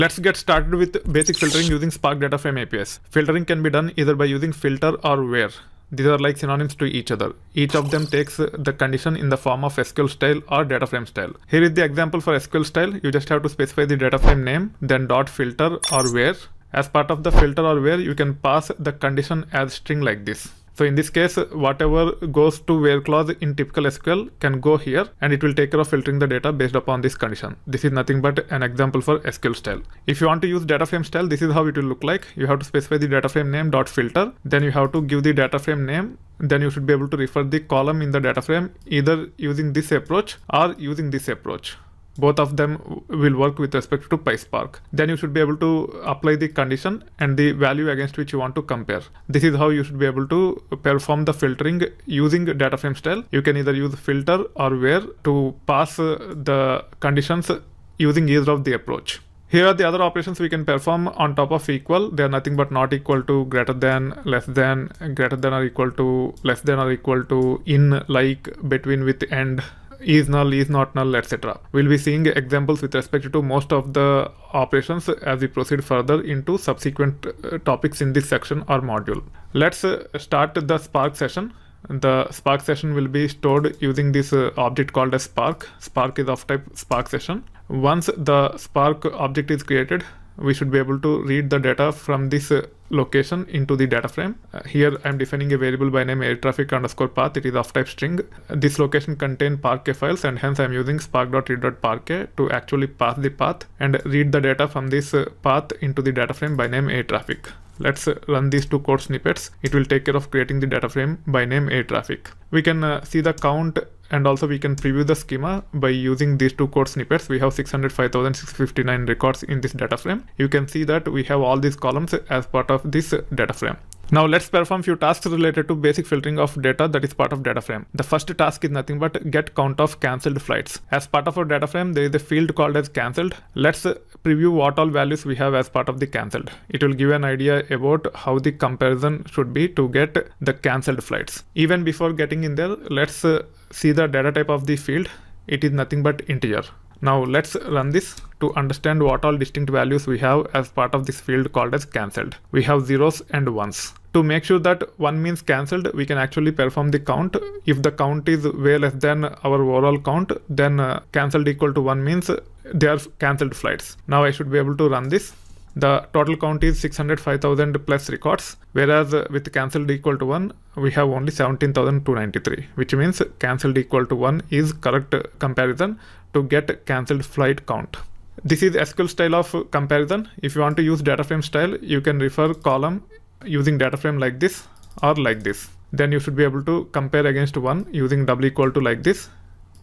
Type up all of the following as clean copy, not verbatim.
Let's get started with basic filtering using Spark Data Frame APIs. Filtering can be done either by using filter or where. These are like synonyms to each other. Each of them takes the condition in the form of SQL style or data frame style. Here is the example for SQL style. You just have to specify the data frame name, then dot filter or where. As part of the filter or where, you can pass the condition as string like this. So in this case, whatever goes to where clause in typical SQL can go here, and it will take care of filtering the data based upon this condition. This is nothing but an example for SQL style. If you want to use data frame style, this is how it will look like. You have to specify the data frame name dot filter. Then you have to give the data frame name. Then you should be able to refer the column in the data frame either using this approach or using this approach. Both of them will work with respect to PySpark. Then you should be able to apply the condition and the value against which you want to compare. This is how you should be able to perform the filtering using data frame style. You can either use filter or where to pass the conditions using either of the approach. Here are the other operations we can perform on top of equal. They are nothing but not equal to, greater than, less than, greater than or equal to, less than or equal to, in, like, between, with, and, is null, is not null, etc. We'll be seeing examples with respect to most of the operations as we proceed further into subsequent topics in this section or module. Let's start the Spark session. The Spark session will be stored using this object called as Spark. Spark is of type Spark session. Once the Spark object is created, we should be able to read the data from this location into the data frame. Here I'm defining a variable by name airtraffic_path. It is of type string. This location contains Parquet files, and hence I'm using spark.read.parquet to actually pass the path and read the data from this path into the data frame by name airtraffic. Let's run these two code snippets. It will take care of creating the data frame by name airtraffic. We can see the count, and also we can preview the schema by using these two code snippets. We have 605,659 records in this data frame. You can see that we have all these columns as part of this data frame. Now let's perform few tasks related to basic filtering of data that is part of data frame. The first task is nothing but get count of cancelled flights. As part of our data frame, there is a field called as cancelled. Let's preview what all values we have as part of the cancelled. It will give an idea about how the comparison should be to get the cancelled flights. Even before getting in there, let's see the data type of the field. It is nothing but integer. Now let's run this to understand what all distinct values we have as part of this field called as cancelled. We have zeros and ones. To make sure that one means cancelled, we can actually perform the count. If the count is way less than our overall count, then cancelled equal to 1 means they are cancelled flights. Now I should be able to run this. The total count is 605,000 plus records, whereas with cancelled equal to 1, we have only 17,293, which means cancelled equal to 1 is correct comparison to get cancelled flight count. This is SQL style of comparison. If you want to use data frame style, you can refer column using data frame like this or like this. Then you should be able to compare against 1 using double equal to like this,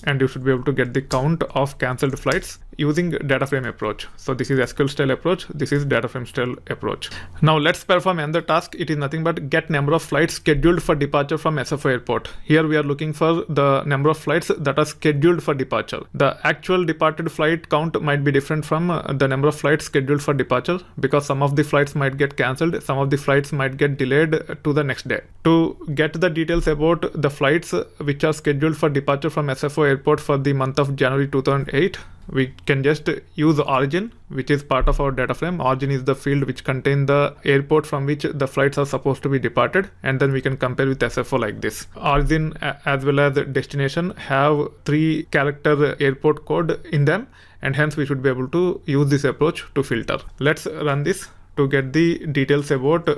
and you should be able to get the count of cancelled flights using data frame approach. So this is SQL style approach, this is data frame style approach. Now let's perform another task. It is nothing but get number of flights scheduled for departure from SFO airport. Here we are looking for the number of flights that are scheduled for departure. The actual departed flight count might be different from the number of flights scheduled for departure, because some of the flights might get cancelled, some of the flights might get delayed to the next day. To get the details about the flights which are scheduled for departure from SFO airport for the month of January 2008, we can just use origin, which is part of our data frame. Origin is the field which contains the airport from which the flights are supposed to be departed, and then we can compare with SFO like this. Origin as well as destination have 3-character airport code in them, and hence we should be able to use this approach to filter. Let's run this to get the details about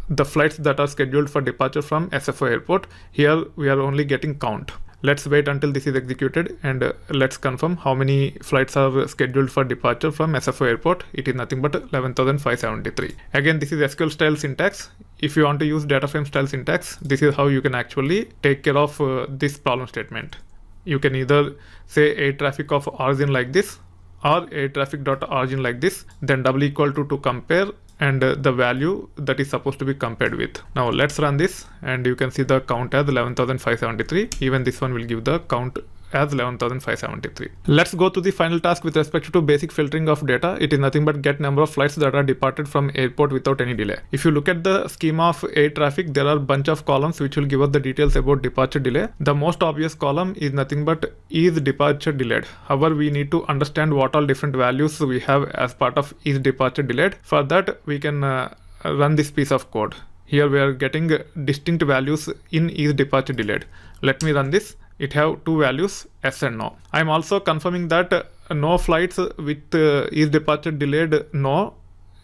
the flights that are scheduled for departure from SFO airport. Here we are only getting count. Let's wait until this is executed, and let's confirm how many flights are scheduled for departure from SFO airport. It is nothing but 11,573. Again, this is SQL style syntax. If you want to use data frame style syntax, this is how you can actually take care of this problem statement. You can either say air traffic of origin like this or air traffic.origin like this, then double equal to compare and the value that is supposed to be compared with. Now let's run this, and you can see the count as 11,573. Even this one will give the count as 11,573. Let's go to the final task with respect to basic filtering of data. It is nothing but get number of flights that are departed from airport without any delay. If you look at the schema of air traffic, there are a bunch of columns which will give us the details about departure delay. The most obvious column is nothing but is departure delayed. However, we need to understand what all different values we have as part of is departure delayed. For that, we can run this piece of code. Here we are getting distinct values in is departure delayed. Let me run this. It have two values, yes and no. I am also confirming that no flights with is departure delayed no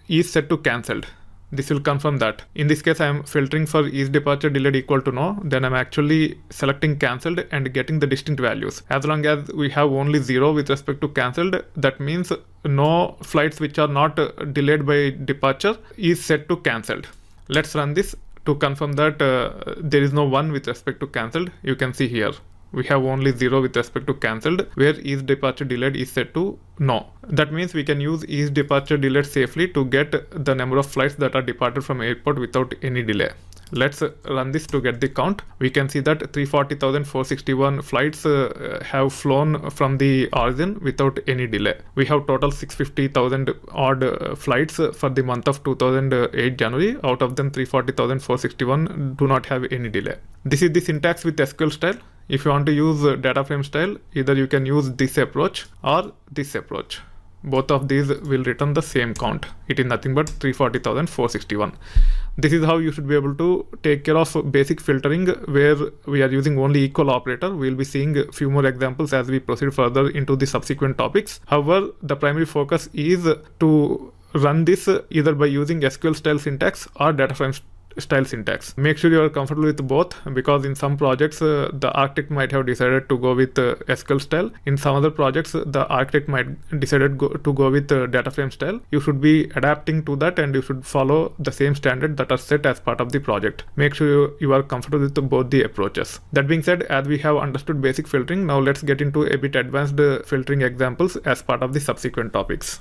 is set to cancelled. This will confirm that. In this case, I am filtering for is departure delayed equal to no. Then I'm actually selecting cancelled and getting the distinct values. As long as we have only 0 with respect to cancelled, that means no flights which are not delayed by departure is set to cancelled. Let's run this to confirm that there is no 1 with respect to cancelled. You can see here we have only 0 with respect to cancelled, where is departure delayed is set to no. That means we can use is departure delayed safely to get the number of flights that are departed from airport without any delay. Let's run this to get the count. We can see that 340,461 flights have flown from the origin without any delay. We have total 650,000 odd flights for the month of 2008 January. Out of them, 340,461 do not have any delay. This is the syntax with SQL style. If you want to use data frame style, either you can use this approach or this approach. Both of these will return the same count. It is nothing but 340,461. This is how you should be able to take care of basic filtering where we are using only equal operator. We will be seeing a few more examples as we proceed further into the subsequent topics. However, the primary focus is to run this either by using SQL style syntax or data frame style syntax. Make sure you are comfortable with both, because in some projects the architect might have decided to go with SQL style. In some other projects the architect might decided to go with data frame style. You should be adapting to that and you should follow the same standard that are set as part of the project. Make sure you are comfortable with both the approaches. That being said, as we have understood basic filtering, now let's get into a bit advanced filtering examples as part of the subsequent topics.